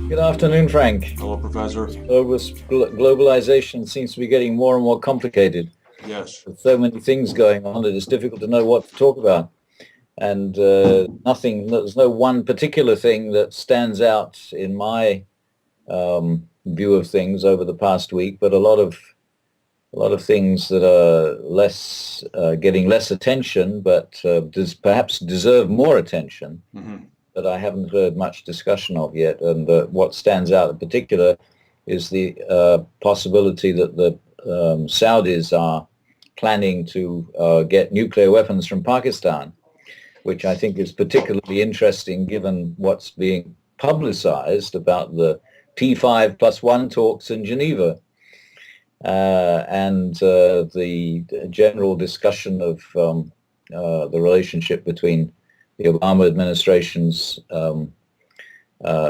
Good afternoon, Frank. Hello, Professor. Globalization seems to be getting more and more complicated. Yes. With so many things going on, it is difficult to know what to talk about. And there's no one particular thing that stands out in my view of things over the past week, but a lot of things that are less getting less attention, but perhaps deserve more attention Hmm. that I haven't heard much discussion of yet. And what stands out in particular is the possibility that the Saudis are planning to get nuclear weapons from Pakistan, which I think is particularly interesting given what's being publicized about the P5+1 talks in Geneva, and the general discussion of the relationship between the Obama administration's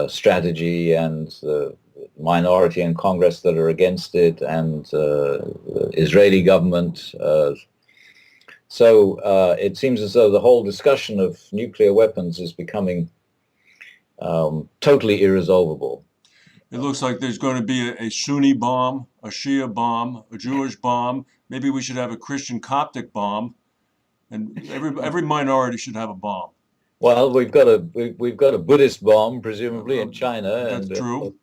strategy and the minority in Congress that are against it, and the Israeli government. So it seems as though the whole discussion of nuclear weapons is becoming totally irresolvable. It looks like there's going to be a Sunni bomb, a Shia bomb, a Jewish bomb. Maybe we should have a Christian Coptic bomb, and every minority should have a bomb. Well, we've got a Buddhist bomb, presumably in China, That's and true.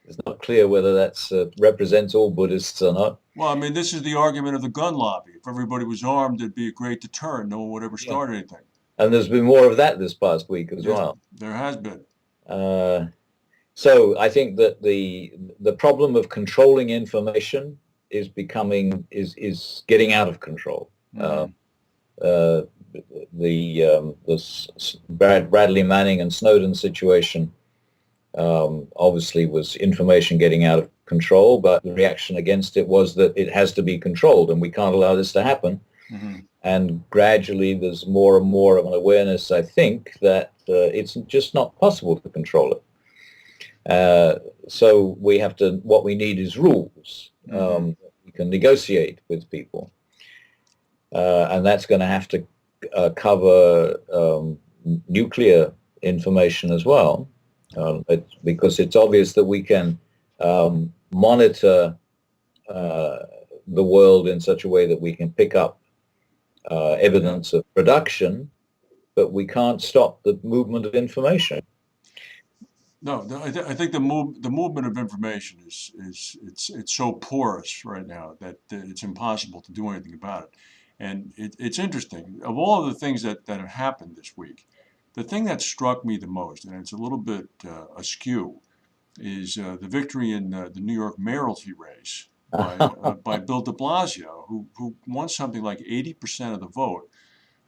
it's not clear whether that's represents all Buddhists or not. Well, I mean, this is the argument of the gun lobby. If everybody was armed, it'd be a great deterrent. No one would ever Yeah. start anything. And there's been more of that this past week as Yes, well. there has been. Uh, so I think that the problem of controlling information is getting out of control. Uh, Hmm. uh, Bradley Manning and Snowden situation obviously was information getting out of control, but the reaction against it was that it has to be controlled and we can't allow this to happen. Hmm. And gradually there's more and more of an awareness, I think, that it's just not possible to control it. So what we need is rules. Hmm. We can negotiate with people. And that's going to have to cover nuclear information as well, because it's obvious that we can monitor the world in such a way that we can pick up Yeah. evidence of production, but we can't stop the movement of information. No, I think the movement of information is it's so porous right now that it's impossible to do anything about it. And it's interesting. Of all of the things that have happened this week, the thing that struck me the most, and it's a little bit askew, is the victory in the New York mayoralty race by Bill de Blasio, who won something like 80% of the vote,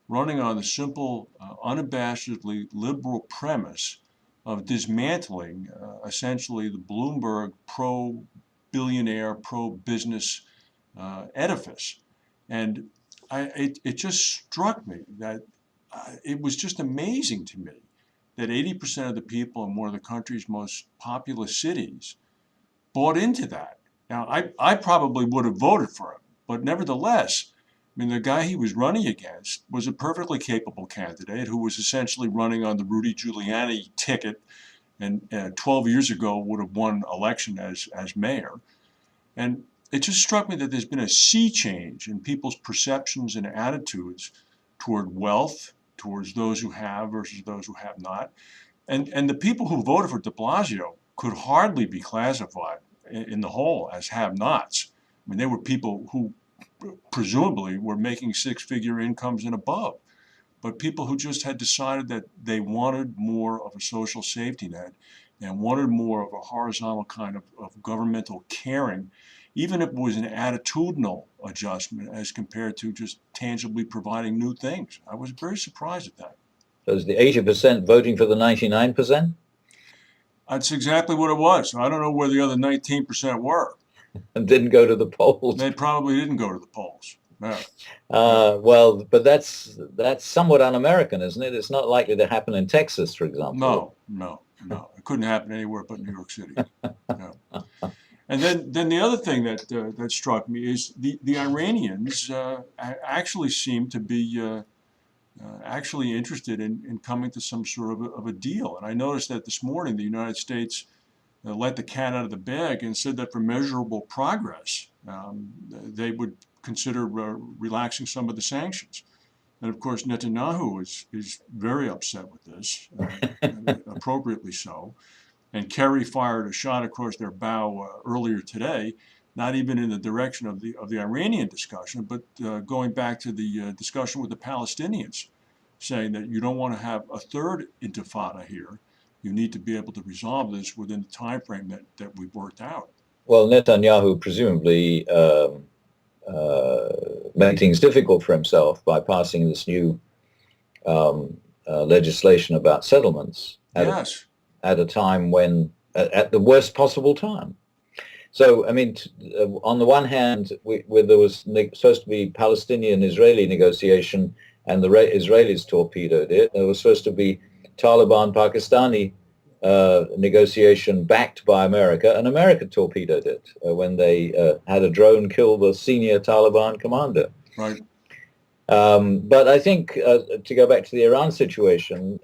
running on the simple, unabashedly liberal premise of dismantling essentially the Bloomberg pro-billionaire, pro-business edifice. And it just struck me that it was just amazing to me that 80% of the people in one of the country's most populous cities bought into that. Now, I probably would have voted for him, but nevertheless, I mean, the guy he was running against was a perfectly capable candidate who was essentially running on the Rudy Giuliani ticket, and 12 years ago would have won election as mayor. And it just struck me that there's been a sea change in people's perceptions and attitudes toward wealth, towards those who have versus those who have not. And the people who voted for de Blasio could hardly be classified in the whole as have-nots. I mean, they were people who presumably were making six-figure incomes and above, but people who just had decided that they wanted more of a social safety net and wanted more of a horizontal kind of governmental caring, even if it was an attitudinal adjustment as compared to just tangibly providing new things. I was very surprised at that. There's the 80% voting for the 99% That's exactly what it was. I don't know where the other 19% were. and didn't go to the polls. They probably didn't go to the polls. Yeah. Well, but that's somewhat un-American, isn't it? It's not likely to happen in Texas, for example. No, no, no. It couldn't happen anywhere but New York City. Yeah. And then the other thing that struck me is the Iranians actually seem to be actually interested in coming to some sort of a deal. And I noticed that this morning the United States let the cat out of the bag and said that for measurable progress, they would consider relaxing some of the sanctions. And of course, Netanyahu is very upset with this, appropriately so. And Kerry fired a shot across their bow earlier today, not even in the direction of the Iranian discussion, but going back to the discussion with the Palestinians, saying that you don't want to have a third intifada here. You need to be able to resolve this within the time frame that we've worked out. Well, Netanyahu presumably made things difficult for himself by passing this new legislation about settlements Yes. At a time when, at the worst possible time. So, I mean, on the one hand, where there was supposed to be Palestinian-Israeli negotiation and the Israelis torpedoed it, there was supposed to be Taliban-Pakistani negotiation backed by America, and America torpedoed it when they had a drone kill the senior Taliban commander. Right. But I think, to go back to the Iran situation,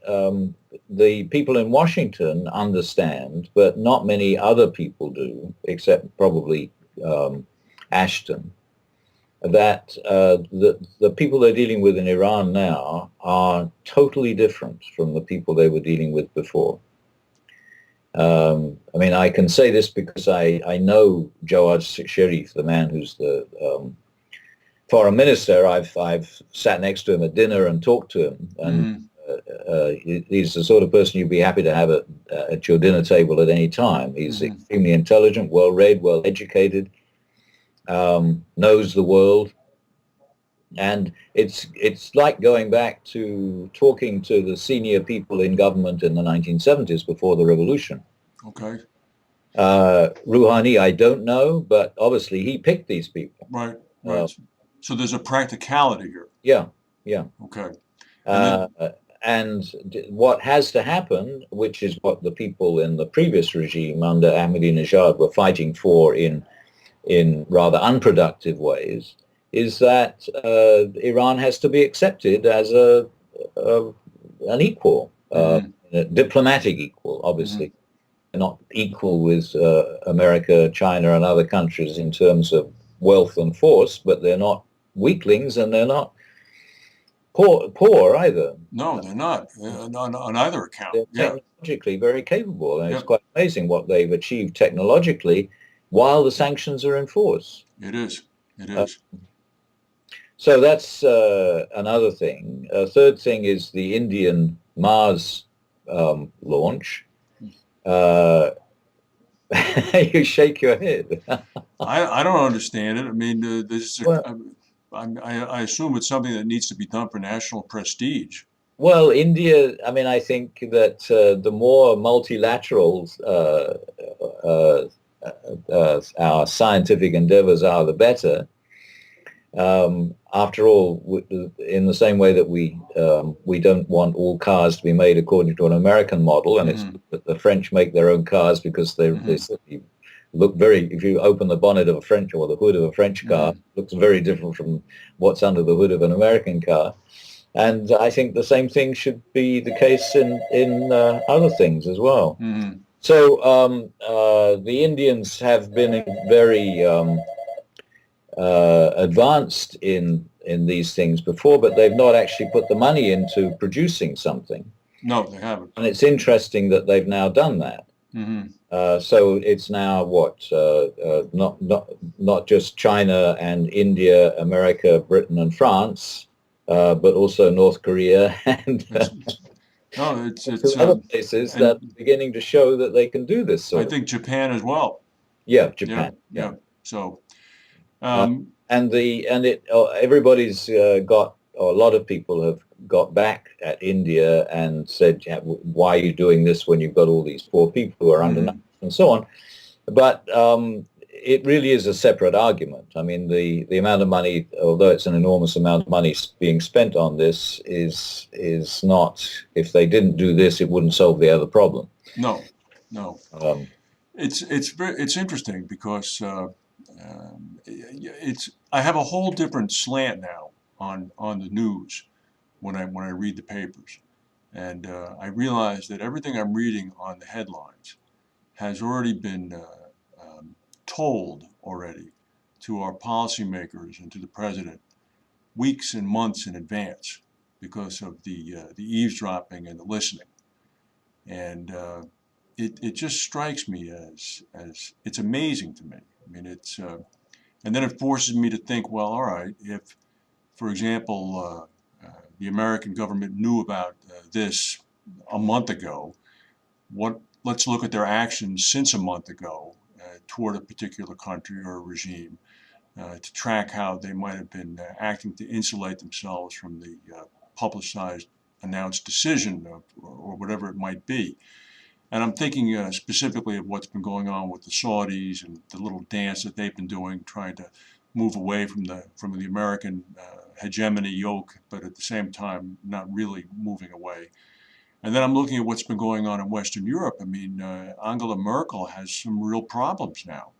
the people in Washington understand, but not many other people do, except probably Ashton, that the people they're dealing with in Iran now are totally different from the people they were dealing with before. I mean, I can say this because I know Jawad Sharif, the man who's the foreign minister. I've sat next to him at dinner and talked to him, and he's the sort of person you'd be happy to have at your dinner table at any time. He's extremely intelligent, well-read, well-educated, knows the world, and it's like going back to talking to the senior people in government in the 1970s before the revolution. Okay. Rouhani, I don't know, but obviously he picked these people. Right. Right. So there's a practicality here. Yeah. Yeah. Okay. And what has to happen, which is what the people in the previous regime under Ahmadinejad were fighting for in rather unproductive ways, is that Iran has to be accepted as an equal, a diplomatic equal, obviously. Not equal with America, China, and other countries in terms of wealth and force, but they're not weaklings and they're not poor either. No, they're not on either account. They're technologically very capable, and it's quite amazing what they've achieved technologically while the sanctions are in force. It is. It is. So that's another thing. A third thing is the Indian Mars launch. You shake your head. I don't understand it. I mean, I assume it's something that needs to be done for national prestige. Well, India, I mean, I think that the more multilateral our scientific endeavors are, the better. After all, in the same way that we don't want all cars to be made according to an American model, and it's that the French make their own cars because they look very, if you open the bonnet of a French or the hood of a French car, it looks very different from what's under the hood of an American car. And I think the same thing should be the case in other things as well. So the Indians have been very advanced in these things before, but they've not actually put the money into producing something. No, they haven't. And it's interesting that they've now done that. So it's now not just China and India, America, Britain, and France, but also North Korea and it's other places that are beginning to show that they can do this. I think Japan as well. Yeah, Japan. Yeah. So. Everybody's got, or a lot of people have got back at India and said, why are you doing this when you've got all these poor people who are undernourished and so on. But it really is a separate argument. I mean, the amount of money, although it's an enormous amount of money being spent on this, is not, if they didn't do this, it wouldn't solve the other problem. No. It's interesting because I have a whole different slant now on the news when I read the papers, and I realize that everything I'm reading on the headlines has already been told already to our policymakers and to the president weeks and months in advance because of the eavesdropping and the listening. And it just strikes me as it's amazing to me. I mean, and then it forces me to think, well, all right, if, for example, the American government knew about this a month ago, let's look at their actions since a month ago toward a particular country or a regime to track how they might have been acting to insulate themselves from the publicized announced decision or whatever it might be. And I'm thinking specifically of what's been going on with the Saudis and the little dance that they've been doing, trying to move away from the American hegemony yoke, but at the same time not really moving away. And then I'm looking at what's been going on in Western Europe. I mean, Angela Merkel has some real problems now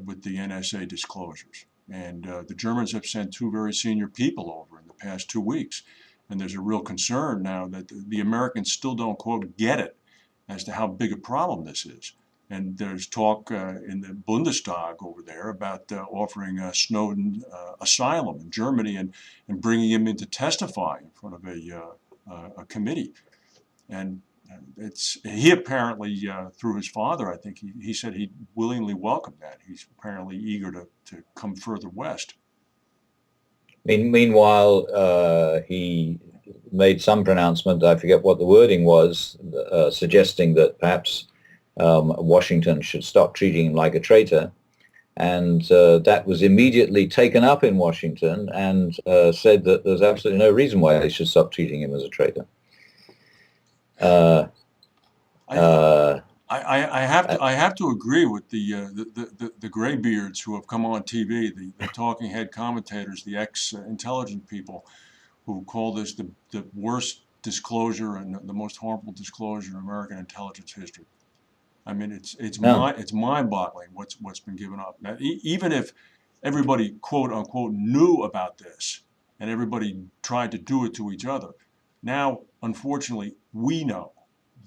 with the NSA disclosures. And the Germans have sent two very senior people over in the past 2 weeks. And there's a real concern now that the Americans still don't, quote, get it as to how big a problem this is. And there's talk in the Bundestag over there about offering Snowden asylum in Germany and bringing him in to testify in front of a committee. And he apparently, through his father, I think he said he'd willingly welcome that. He's apparently eager to come further west. Meanwhile, he made some pronouncement, I forget what the wording was, suggesting that perhaps Washington should stop treating him like a traitor. And that was immediately taken up in Washington and said that there's absolutely no reason why they should stop treating him as a traitor. I have to agree with the graybeards who have come on TV, the talking head commentators, the ex-intelligence people who call this the worst disclosure and the most harmful disclosure in American intelligence history. I mean, it's mind-boggling what's been given up. Now, even if everybody quote unquote knew about this and everybody tried to do it to each other, now unfortunately we know,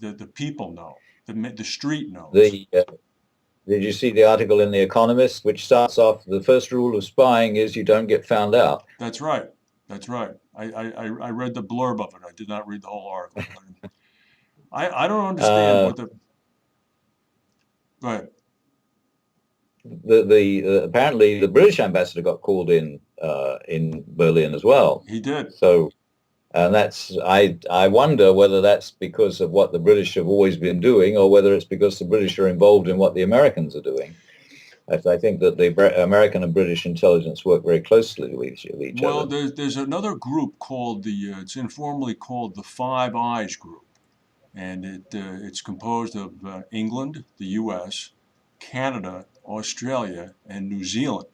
the people know, the street knows. Did you see the article in The Economist, which starts off, the first rule of spying is you don't get found out? That's right. That's right. I read the blurb of it. I did not read the whole article. I don't understand what the. Go ahead. Apparently the British ambassador got called in Berlin as well. He did. So, and I wonder whether that's because of what the British have always been doing, or whether it's because the British are involved in what the Americans are doing. I think that the American and British intelligence work very closely with each other. Well, there's another group called it's informally called the Five Eyes Group, and it's composed of England, the U.S., Canada, Australia, and New Zealand.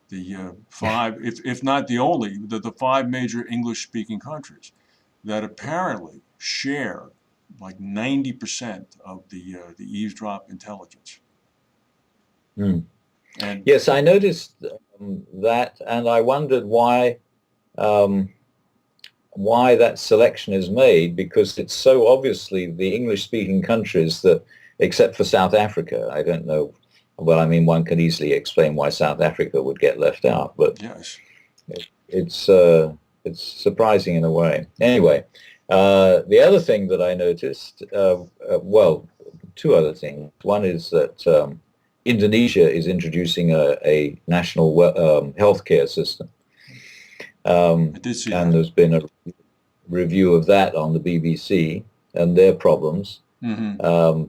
The five, if not the only, the five major English-speaking countries that apparently share like 90% of the eavesdrop intelligence. Hmm. And yes, I noticed that, and I wondered why that selection is made, because it's so obviously the English-speaking countries that, except for South Africa, I don't know. Well, I mean, one can easily explain why South Africa would get left out, but yes, it's surprising in a way. Anyway, the other thing that I noticed, well, two other things. One is that Indonesia is introducing a national healthcare system. I did see and that. There's been a review of that on the BBC and their problems. Mm-hmm.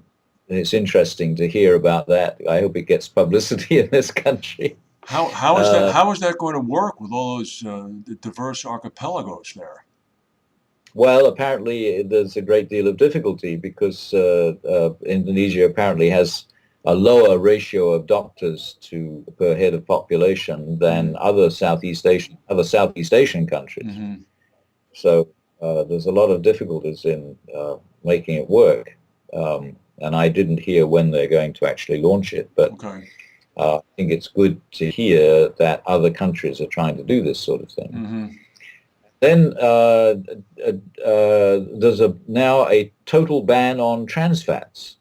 And it's interesting to hear about that. I hope it gets publicity in this country. How is that going to work with all those diverse archipelagos there? Well, apparently there's a great deal of difficulty because Indonesia apparently has a lower ratio of doctors per head of population than other Southeast Asian countries. Mm-hmm. So there's a lot of difficulties in making it work. And I didn't hear when they're going to actually launch it, but okay. I think it's good to hear that other countries are trying to do this sort of thing. Mm-hmm. Then there's now a total ban on trans fats.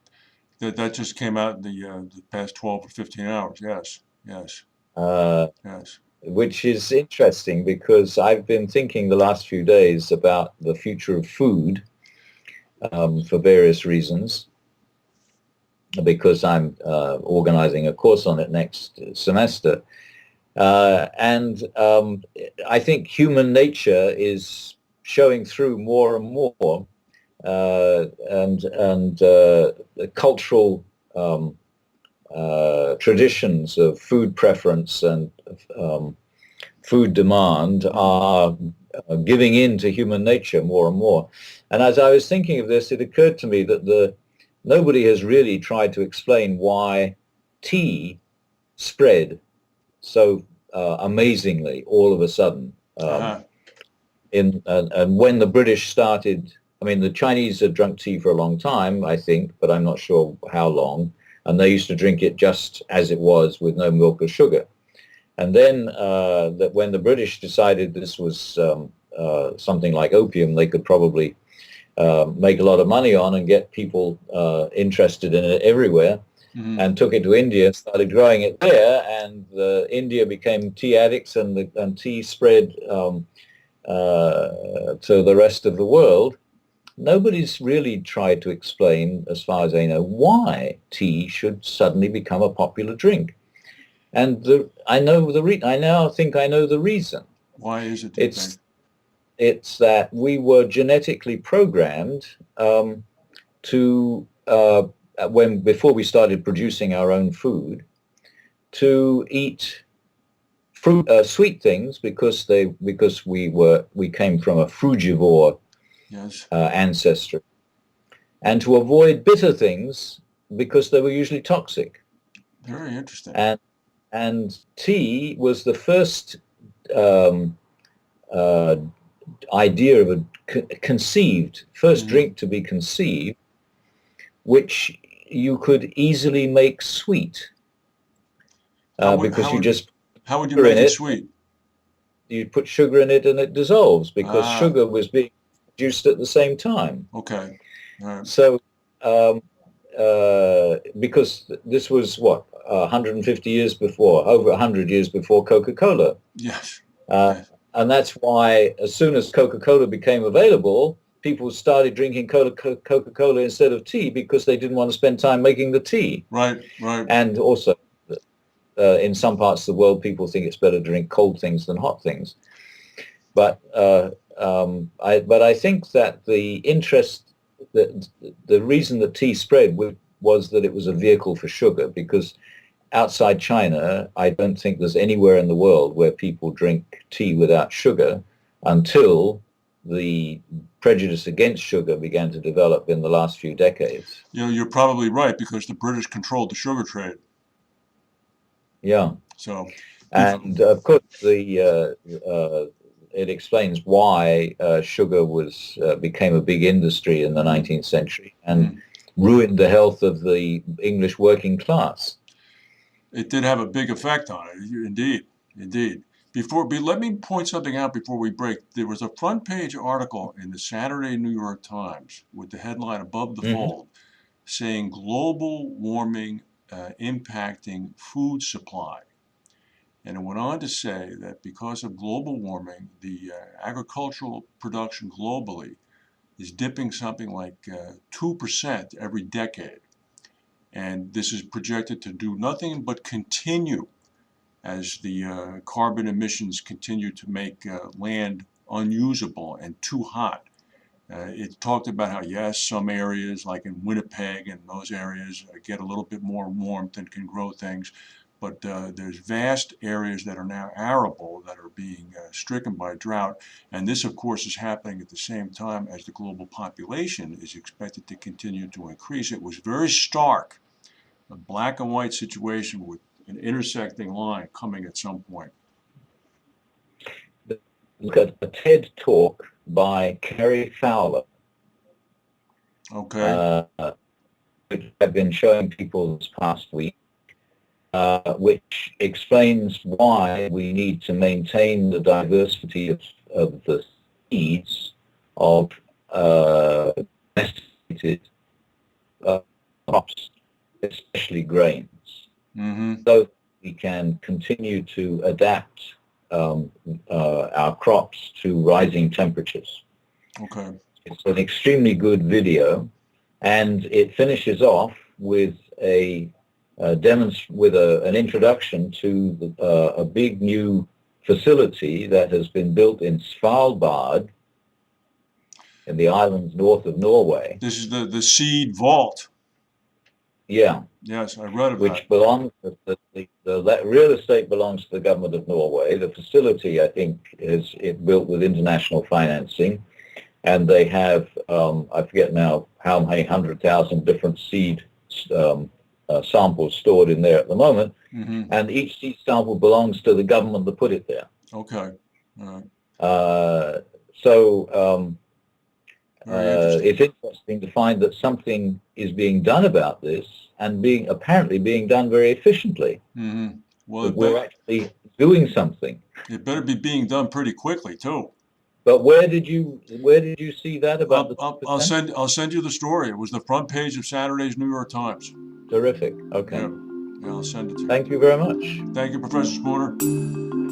That just came out in the past 12 or 15 hours. Yes, yes, uh, yes. which is interesting because I've been thinking the last few days about the future of food for various reasons, because I'm organizing a course on it next semester. And I think human nature is showing through more and more, and the cultural traditions of food preference and um, food demand Mm. are giving in to human nature more and more. And as I was thinking of this, it occurred to me that nobody has really tried to explain why tea spread so amazingly all of a sudden. Uh-huh. And when the British started, I mean, the Chinese had drunk tea for a long time, I think, but I'm not sure how long. And they used to drink it just as it was with no milk or sugar. And then that when the British decided this was something like opium, they could probably make a lot of money on and get people interested in it everywhere, Hmm. and took it to India, started growing it there, and India became tea addicts, and tea spread to the rest of the world. Nobody's really tried to explain, as far as I know, why tea should suddenly become a popular drink. And I now think I know the reason. Why is it, do you think? It's it's that we were genetically programmed to when before we started producing our own food to eat fruit, sweet things, because we came from a frugivore Yes. ancestry, and to avoid bitter things because they were usually toxic. Very interesting. And tea was the first um, uh, idea of conceived first Hmm. drink to be conceived, which you could easily make sweet How would because how you would just how would you put sugar in make it it. sweet? You put sugar in it and it dissolves because Ah, sugar was being produced at the same time. okay. All right. So um, because this was what 150 years before, over 100 years before Coca-Cola. Yes. Uh, Yes. and that's why as soon as Coca-Cola became available, people started drinking Coca-Cola instead of tea because they didn't want to spend time making the tea. Right. Right. And also, in some parts of the world, people think it's better to drink cold things than hot things. But I think that the reason that tea spread was that it was a vehicle for sugar, because outside China, I don't think there's anywhere in the world where people drink tea without sugar until the prejudice against sugar began to develop in the last few decades. You're probably right because the British controlled the sugar trade. Yeah. So, before, And of course, it explains why sugar became a big industry in the mm, 19th century and mm. ruined the health of the English working class. It did have a big effect on it. Indeed, indeed. Let me point something out before we break. There was a front page article in the Saturday New York Times with the headline above the Hmm. fold saying global warming impacting food supply. And it went on to say that because of global warming, the agricultural production globally is dipping something like 2% every decade. And this is projected to do nothing but continue as the carbon emissions continue to make land unusable and too hot. It talked about how, yes, some areas, like in Winnipeg and those areas, get a little bit more warmth and can grow things. But there's vast areas that are now arable that are being stricken by drought. And this, of course, is happening at the same time as the global population is expected to continue to increase. It was very stark, a black and white situation with an intersecting line coming at some point. Look at a TED talk by Kerry Fowler, Okay. uh, which I've been showing people this past week, which explains why we need to maintain the diversity of the seeds of domesticated uh, crops. especially grains, Mm-hmm. so we can continue to adapt our crops to rising temperatures. Okay. It's an extremely good video, and it finishes off with an introduction to a big new facility that has been built in Svalbard, in the islands north of Norway. This is the seed vault. Yeah, Yes, I read about which it. belongs the real estate belongs to the government of Norway. The facility, I think, is built with international financing, and they have I forget now how many 100,000 different seed samples stored in there at the moment, Mm-hmm. and each seed sample belongs to the government that put it there. Okay. All right. Uh, so Very interesting. it's interesting to find that something is being done about this and apparently being done very efficiently. Mm-hmm. Well, That we're actually doing something. it better be being done pretty quickly too. But where did you see that about the I'll 2%? I'll send you the story. It was the front page of Saturday's New York Times. Terrific. Okay. Yeah. Yeah, I'll send it to Thank you. you very much. Thank you, Professor Spooner.